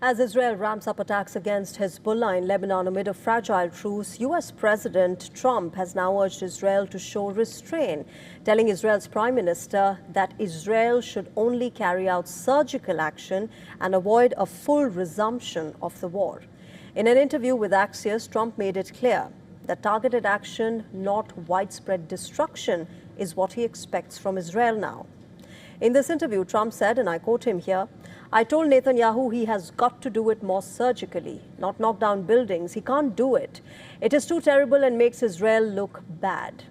As Israel ramps up attacks against Hezbollah in Lebanon amid a fragile truce, U.S. President Trump has now urged Israel to show restraint, telling Israel's Prime Minister that Israel should only carry out surgical action and avoid a full resumption of the war. In an interview with Axios, Trump made it clear that targeted action, not widespread destruction, is what he expects from Israel now. In this interview, Trump said, and I quote him here, "I told Netanyahu he has got to do it more surgically, not knock down buildings. He can't do it. It is too terrible and makes Israel look bad."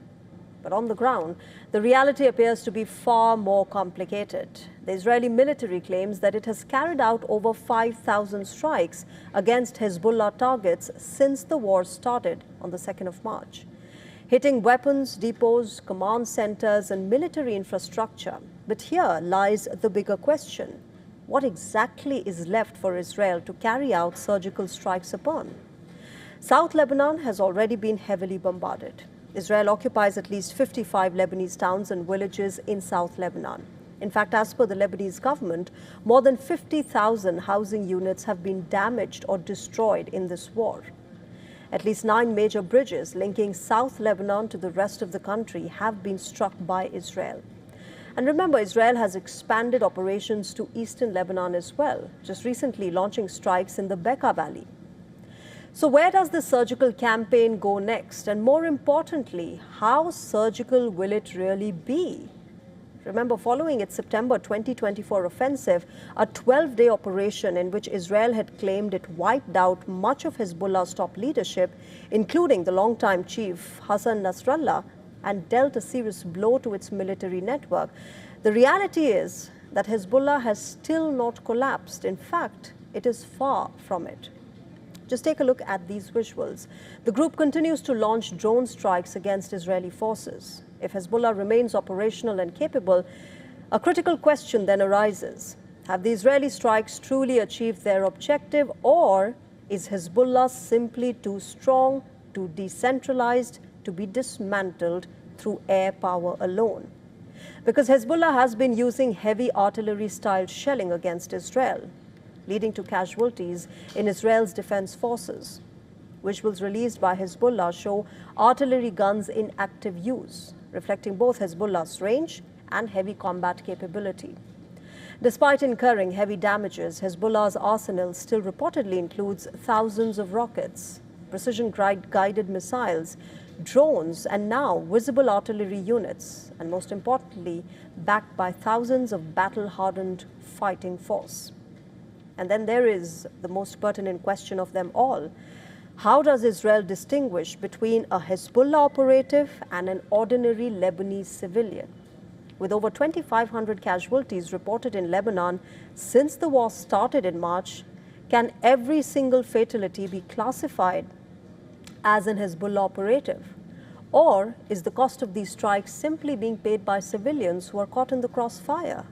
But on the ground, the reality appears to be far more complicated. The Israeli military claims that it has carried out over 5,000 strikes against Hezbollah targets since the war started on the 2nd of March, hitting weapons depots, command centers, and military infrastructure. But here lies the bigger question. What exactly is left for Israel to carry out surgical strikes upon? South Lebanon has already been heavily bombarded. Israel occupies at least 55 Lebanese towns and villages in South Lebanon. In fact, as per the Lebanese government, more than 50,000 housing units have been damaged or destroyed in this war. At least 9 major bridges linking South Lebanon to the rest of the country have been struck by Israel. And remember, Israel has expanded operations to eastern Lebanon as well, just recently launching strikes in the Bekaa Valley. So where does the surgical campaign go next? And more importantly, how surgical will it really be? Remember, following its September 2024 offensive, a 12-day operation in which Israel had claimed it wiped out much of Hezbollah's top leadership, including the longtime chief Hassan Nasrallah, and dealt a serious blow to its military network. The reality is that Hezbollah has still not collapsed. In fact, it is far from it. Just take a look at these visuals. The group continues to launch drone strikes against Israeli forces. If Hezbollah remains operational and capable, a critical question then arises. Have the Israeli strikes truly achieved their objective, or is Hezbollah simply too strong, too decentralized, to be dismantled through air power alone? Because Hezbollah has been using heavy artillery-style shelling against Israel, leading to casualties in Israel's defense forces. Visuals released by Hezbollah show artillery guns in active use, reflecting both Hezbollah's range and heavy combat capability. Despite incurring heavy damages, Hezbollah's arsenal still reportedly includes thousands of rockets, precision-guided missiles, drones, and now visible artillery units, and most importantly, backed by thousands of battle-hardened fighting force. And then there is the most pertinent question of them all. How does Israel distinguish between a Hezbollah operative and an ordinary Lebanese civilian? With over 2,500 casualties reported in Lebanon since the war started in March, can every single fatality be classified as an Hezbollah operative? Or is the cost of these strikes simply being paid by civilians who are caught in the crossfire?